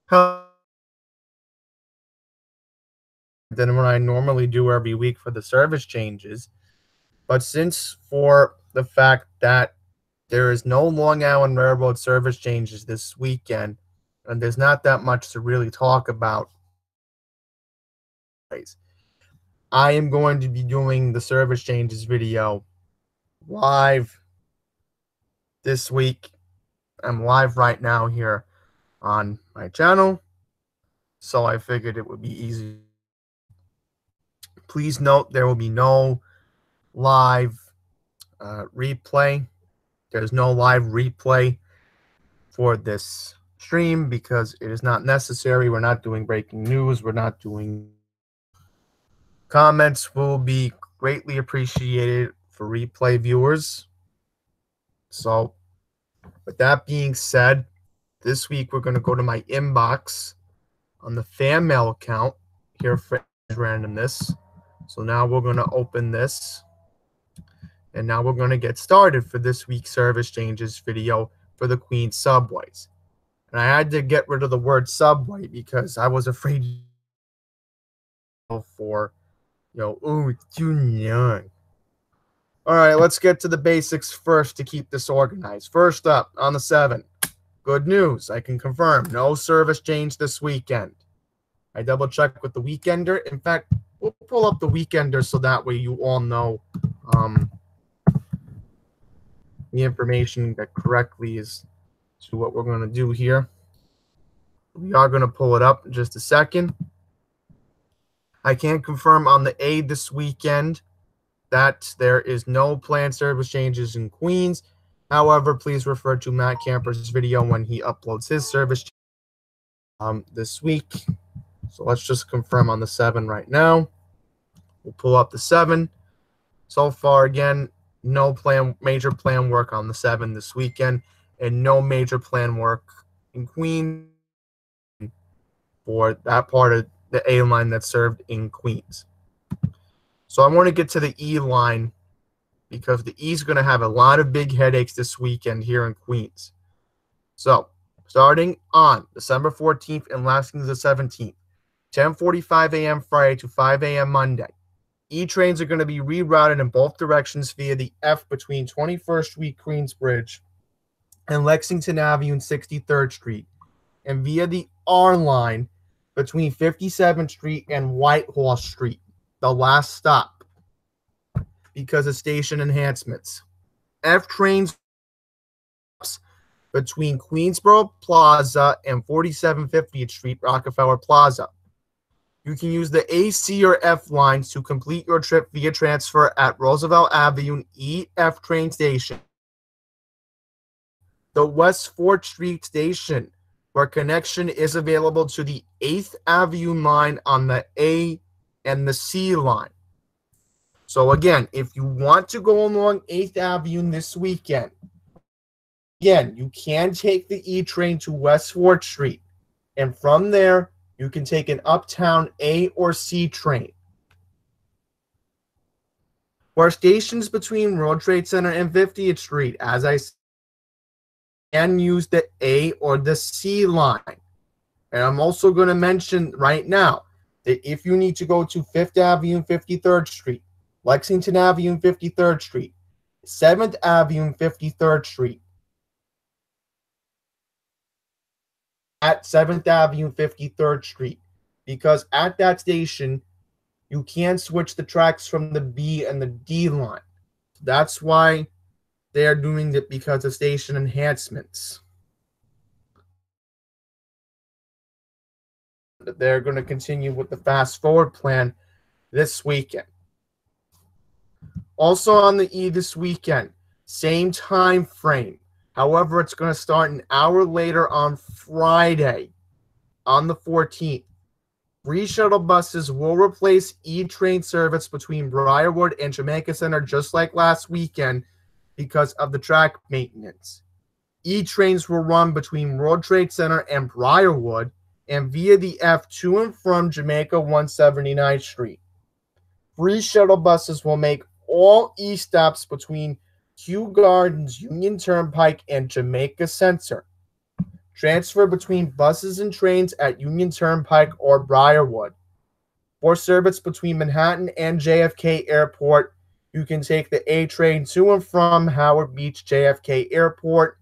than what I normally do every week for the service changes. But since for the fact that there is no Long Island Railroad service changes this weekend, and there's not that much to really talk about, I am going to be doing the service changes video live this week. I'm live right now here on my channel, so I figured it would be easy. Please note there will be no live replay. There's no live replay for this stream because it is not necessary. We're not doing breaking news. We're not doing comments. Will be greatly appreciated for replay viewers. So with that being said, this week we're going to go to my inbox on the fan mail account here for randomness. So now we're going to open this. And now we're going to get started for this week's service changes video for the Queens subways. And I had to get rid of the word subway because I was afraid for, oh, it's too young. All right, let's get to the basics first to keep this organized. First up, on the 7th, good news. I can confirm no service change this weekend. I double-checked with the Weekender. In fact, we'll pull up the Weekender so that way you all know the information that correctly is to what we're going to do here. We are going to pull it up in just a second. I can confirm on the A this weekend that there is no planned service changes in Queens. However, please refer to Matt Camper's video when he uploads his service this week. So let's just confirm on the 7 right now. We'll pull up the 7. So far, again, no major plan work on the 7 this weekend, and no major plan work in Queens for that part of the A line that's served in Queens. So I want to get to the E line because the E is going to have a lot of big headaches this weekend here in Queens. So starting on December 14th and lasting to the 17th, 10:45 a.m. Friday to 5 a.m. Monday. E-trains are going to be rerouted in both directions via the F between 21st Street Queensbridge and Lexington Avenue and 63rd Street, and via the R line between 57th Street and Whitehall Street, the last stop, because of station enhancements. F trains between Queensboro Plaza and 4750th Street, Rockefeller Plaza. You can use the AC or F lines to complete your trip via transfer at Roosevelt Avenue EF train station, the West 4th Street station, where connection is available to the 8th Avenue line on the A and the C line. So again, if you want to go along 8th Avenue this weekend, again, you can take the E train to West 4th Street, and from there, you can take an uptown A or C train. For stations between World Trade Center and 50th Street, as I said, can use the A or the C line. And I'm also going to mention right now that if you need to go to 5th Avenue and 53rd Street, Lexington Avenue and 53rd Street, 7th Avenue and 53rd Street, at 7th Avenue and 53rd Street, because at that station, you can switch the tracks from the B and the D line. That's why they are doing it, because of station enhancements. They're going to continue with the fast forward plan this weekend. Also on the E this weekend, same time frame. However, it's going to start an hour later on Friday, on the 14th. Free shuttle buses will replace E-train service between Briarwood and Jamaica Center just like last weekend because of the track maintenance. E-trains will run between World Trade Center and Briarwood and via the F to and from Jamaica 179th Street. Free shuttle buses will make all E stops between Kew Gardens, Union Turnpike, and Jamaica Center. Transfer between buses and trains at Union Turnpike or Briarwood. For service between Manhattan and JFK Airport, you can take the A train to and from Howard Beach JFK Airport,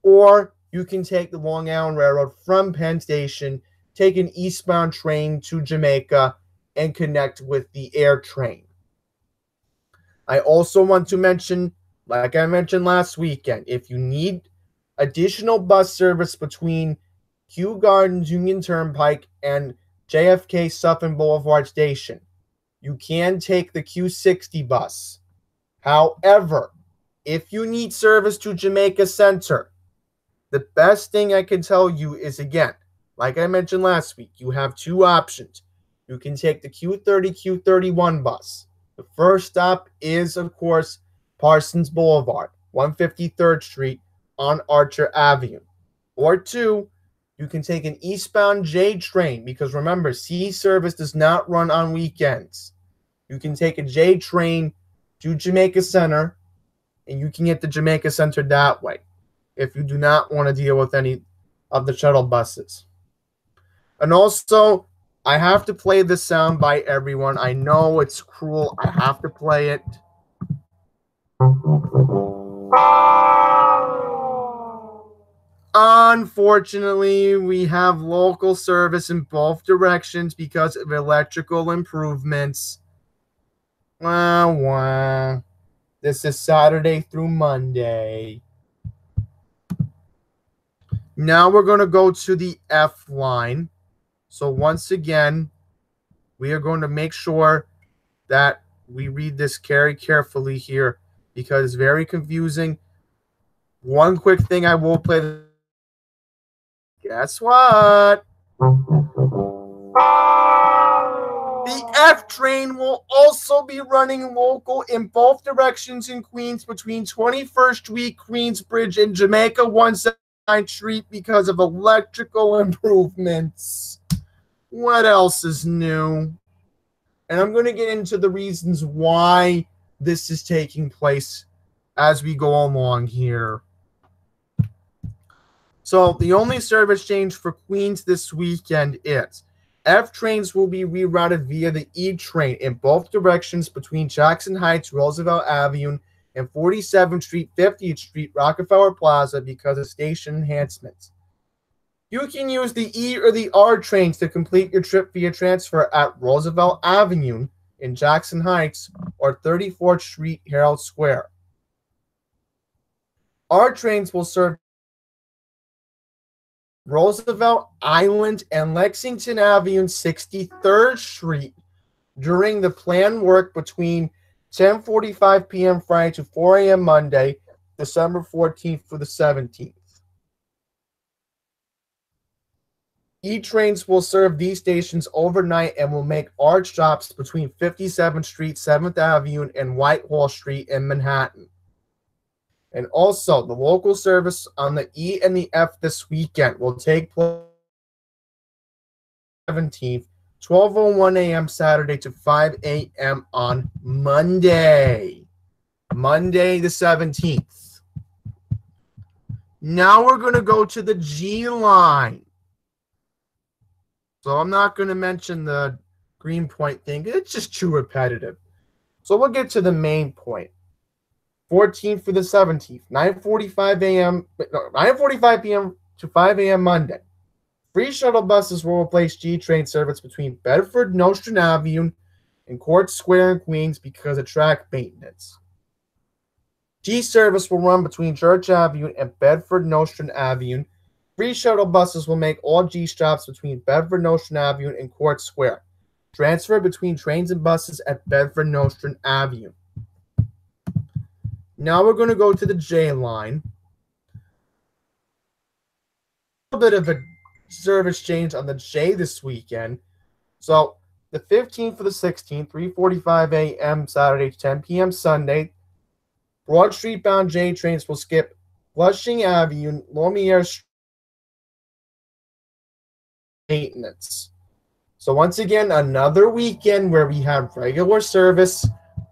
or you can take the Long Island Railroad from Penn Station, take an eastbound train to Jamaica, and connect with the air train. I also want to mention, like I mentioned last weekend, if you need additional bus service between Kew Gardens Union Turnpike and JFK Suffolk Boulevard Station, you can take the Q60 bus. However, if you need service to Jamaica Center, the best thing I can tell you is, again, like I mentioned last week, you have two options. You can take the Q30, Q31 bus. The first stop is, of course, Parsons Boulevard, 153rd Street on Archer Avenue. Or two, you can take an eastbound J train, because remember, C service does not run on weekends. You can take a J train to Jamaica Center, and you can get to Jamaica Center that way if you do not want to deal with any of the shuttle buses. And also, I have to play this sound by everyone. I know it's cruel. I have to play it. Unfortunately, we have local service in both directions because of electrical improvements. Wah, wah. This is Saturday through Monday. Now we're going to go to the F line. So once again, we are going to make sure that we read this very carefully here because it's very confusing. One quick thing I will play. Guess what? The F train will also be running local in both directions in Queens between 21st Street, Queensbridge, and Jamaica 179th Street because of electrical improvements. What else is new? And I'm going to get into the reasons why this is taking place as we go along here. So the only service change for Queens this weekend is F trains will be rerouted via the E train in both directions between Jackson Heights, Roosevelt Avenue, and 47th Street, 50th Street, Rockefeller Plaza because of station enhancements. You can use the E or the R trains to complete your trip via transfer at Roosevelt Avenue in Jackson Heights or 34th Street, Herald Square. R trains will serve Roosevelt Island and Lexington Avenue, 63rd Street during the planned work between 10:45 p.m. Friday to 4 a.m. Monday, December 14th through the 17th. E-trains will serve these stations overnight and will make arch stops between 57th Street, 7th Avenue, and Whitehall Street in Manhattan. And also, the local service on the E and the F this weekend will take place 17th, 12:01 a.m. Saturday to 5 a.m. on Monday. Monday the 17th. Now we're going to go to the G line. So I'm not going to mention the Greenpoint thing. It's just too repetitive. So we'll get to the main point. 14th for the 17th, 9:45 a.m. No, 9:45 p.m. to 5 a.m. Monday. Free shuttle buses will replace G train service between Bedford Nostrand Avenue and Court Square in Queens because of track maintenance. G service will run between Church Avenue and Bedford Nostrand Avenue. Free shuttle buses will make all G stops between Bedford Nostrand Avenue and Court Square. Transfer between trains and buses at Bedford Nostrand Avenue. Now we're going to go to the J line. A little bit of a service change on the J this weekend. So the 15th for the 16th, 3:45 a.m. Saturday to 10 p.m. Sunday. Broad Street bound J trains will skip Flushing Avenue, Lumiere Street maintenance. So once again, another weekend where we have regular service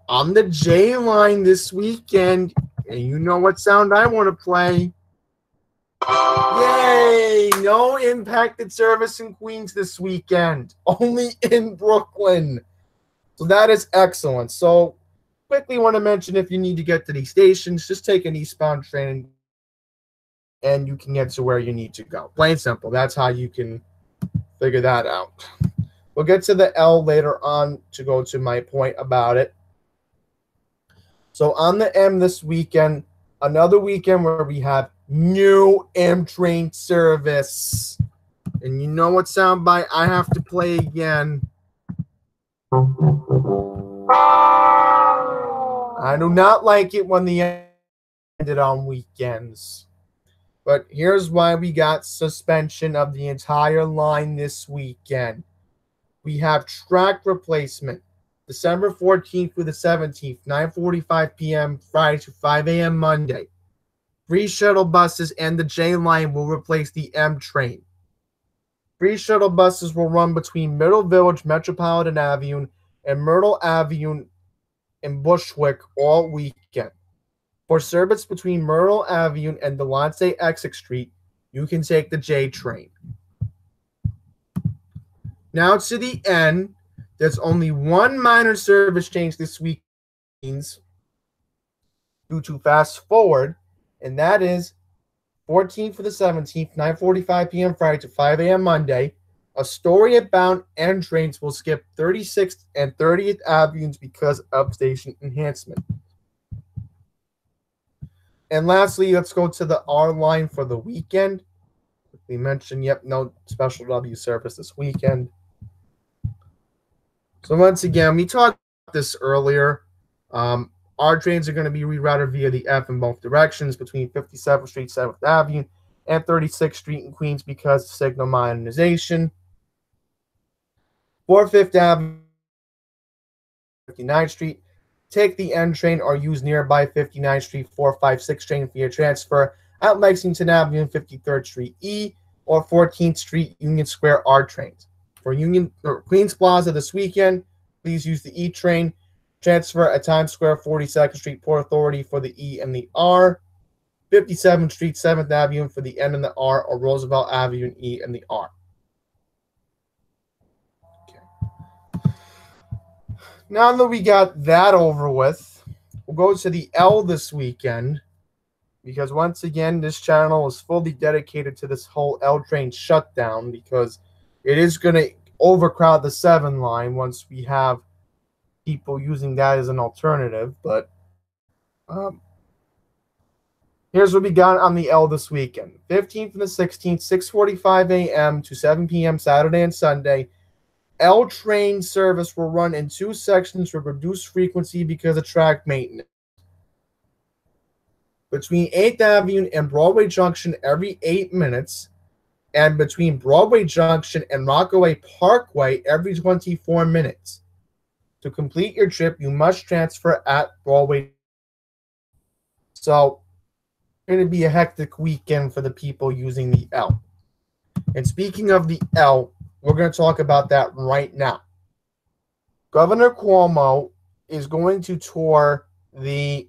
on the J line this weekend. And you know what sound I want to play. Yay! No impacted service in Queens this weekend. Only in Brooklyn. So that is excellent. So quickly want to mention, if you need to get to these stations, just take an eastbound train and you can get to where you need to go. Plain simple. That's how you can figure that out. We'll get to the L later on to go to my point about it. So on the M this weekend, another weekend where we have new M-Train service. And you know what soundbite I have to play again. I do not like it when the M ended on weekends. But here's why we got suspension of the entire line this weekend. We have track replacement. December 14th through the 17th, 9:45 p.m. Friday to 5 a.m. Monday. 3 shuttle buses and the J line will replace the M train. 3 shuttle buses will run between Middle Village, Metropolitan Avenue, and Myrtle Avenue in Bushwick all weekend. For service between Myrtle Avenue and Delonte Essex Street, you can take the J train. Now to the N. There's only one minor service change this week due to fast forward, and that is 14th for the 17th, 9:45 p.m. Friday to 5 a.m. Monday. Astoria-bound N trains will skip 36th and 30th Avenues because of station enhancement. And lastly, let's go to the R line for the weekend. We mentioned, no special W service this weekend. So once again, we talked about this earlier. Our trains are going to be rerouted via the F in both directions between 57th Street, 7th Avenue, and 36th Street in Queens because of signal modernization. For 5th Avenue, 59th Street, take the N train or use nearby 59th Street 456 train for your transfer at Lexington Avenue and 53rd Street E or 14th Street Union Square R trains. For Queens Plaza this weekend, please use the E train. Transfer at Times Square, 42nd Street, Port Authority for the E and the R. 57th Street, 7th Avenue for the N and the R, or Roosevelt Avenue, E and the R. Okay. Now that we got that over with, we'll go to the L this weekend, because once again, this channel is fully dedicated to this whole L train shutdown, because it is going to overcrowd the 7 line once we have people using that as an alternative. But here's what we got on the L this weekend. 15th and the 16th, 6:45 a.m. to 7 p.m. Saturday and Sunday. L train service will run in 2 sections with reduced frequency because of track maintenance. Between 8th Avenue and Broadway Junction every 8 minutes, and between Broadway Junction and Rockaway Parkway every 24 minutes. To complete your trip, you must transfer at Broadway. So, it's going to be a hectic weekend for the people using the L. And speaking of the L, we're going to talk about that right now. Governor Cuomo is going to tour the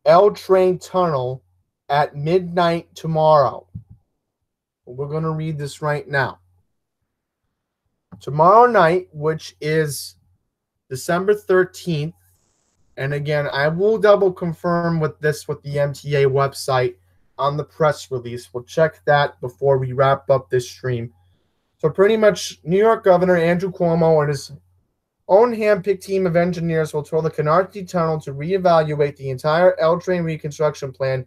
L train tunnel at midnight tomorrow. We're going to read this right now. Tomorrow night, which is December 13th, and again, I will double confirm with the MTA website on the press release. We'll check that before we wrap up this stream. So pretty much, New York Governor Andrew Cuomo and his own hand-picked team of engineers will tour the Canarsie Tunnel to reevaluate the entire L train reconstruction plan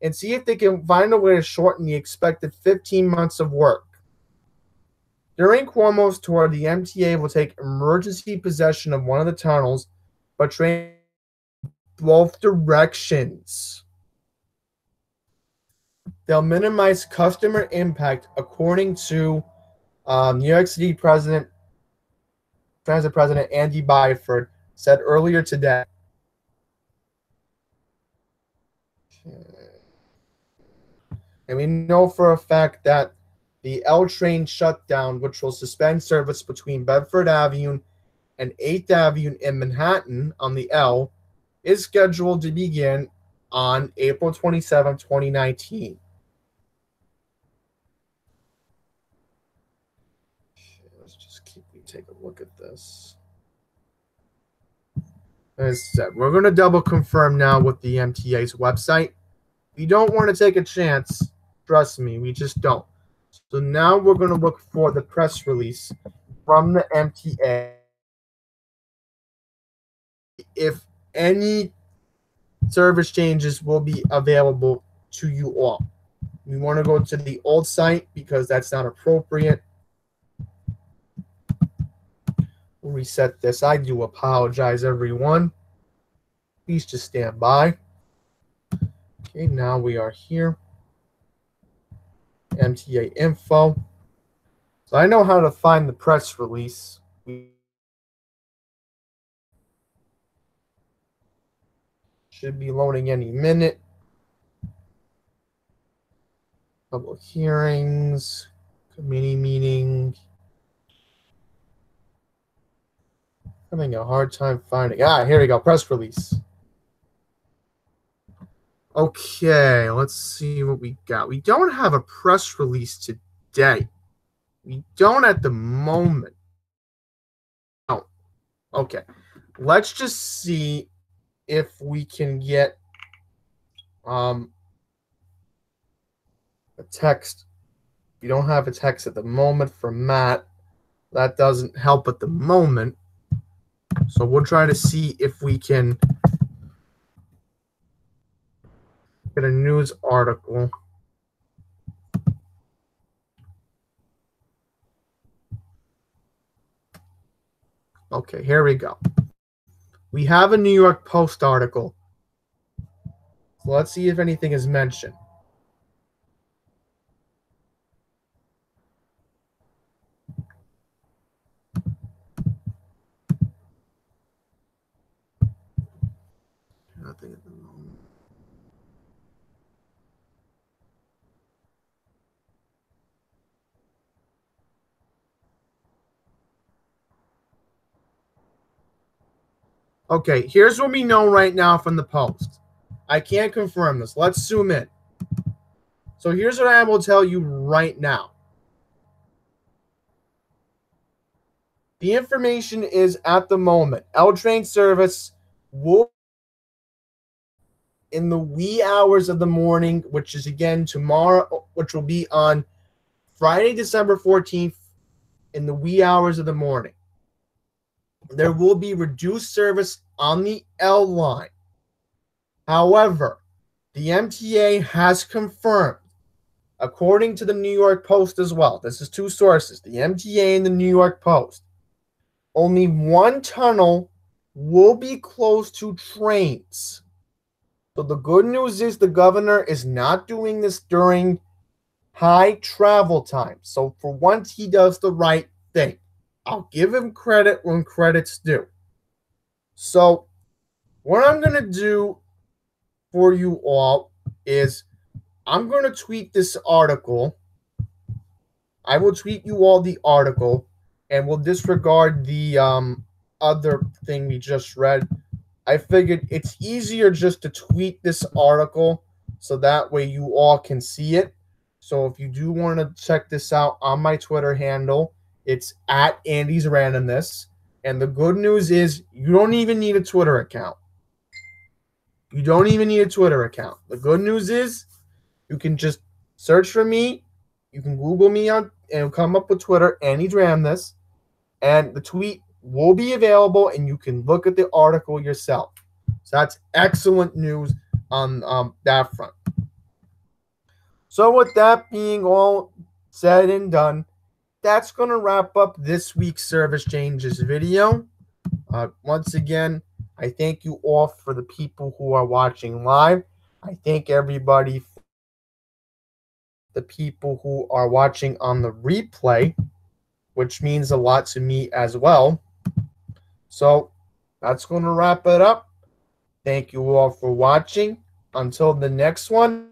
and see if they can find a way to shorten the expected 15 months of work. During Cuomo's tour, the MTA will take emergency possession of one of the tunnels, but train both directions. They'll minimize customer impact, according to New York City Transit President Andy Byford said earlier today. And we know for a fact that the L train shutdown, which will suspend service between Bedford Avenue and 8th Avenue in Manhattan on the L, is scheduled to begin on April 27, 2019. take a look at this. As I said, we're going to double confirm now with the MTA's website. We don't want to take a chance. Trust me, we just don't. So now we're going to look for the press release from the MTA. If any service changes will be available to you all. We want to go to the old site because that's not appropriate. We'll reset this. I do apologize, everyone. Please just stand by. Okay, now we are here. MTA info. So I know how to find the press release. Should be loading any minute. Public hearings, committee meeting. Having a hard time finding. Here we go. Press release. Okay, let's see what we got. We don't have a press release today. We don't at the moment. Oh, okay. Let's just see if we can get a text. We don't have a text at the moment from Matt. That doesn't help at the moment. So we'll try to see if we can get a news article. Okay, here we go. We have a New York Post article. So let's see if anything is mentioned. Nothing at the moment. Okay, here's what we know right now from the Post. I can't confirm this. Let's zoom in. So here's what I will tell you right now. The information is at the moment. L train service will in the wee hours of the morning, which is again tomorrow, which will be on Friday, December 14th, in the wee hours of the morning. There will be reduced service on the L line. However, the MTA has confirmed, according to the New York Post as well, this is two sources, the MTA and the New York Post, only one tunnel will be closed to trains. So the good news is the governor is not doing this during high travel time. So for once, he does the right thing. I'll give him credit when credit's due. So what I'm going to do for you all is I'm going to tweet this article. I will tweet you all the article, and we'll disregard the other thing we just read. I figured it's easier just to tweet this article so that way you all can see it. So if you do want to check this out on my Twitter handle, it's at Andy's Randomness. And the good news is you don't even need a Twitter account. You don't even need a Twitter account. The good news is you can just search for me. You can Google me on and it'll come up with Twitter, Andy's Randomness. And the tweet will be available and you can look at the article yourself. So that's excellent news on that front. So with that being all said and done, that's going to wrap up this week's service changes video. Once again, I thank you all for the people who are watching live. I thank everybody, the people who are watching on the replay, which means a lot to me as well. So that's going to wrap it up. Thank you all for watching. Until the next one.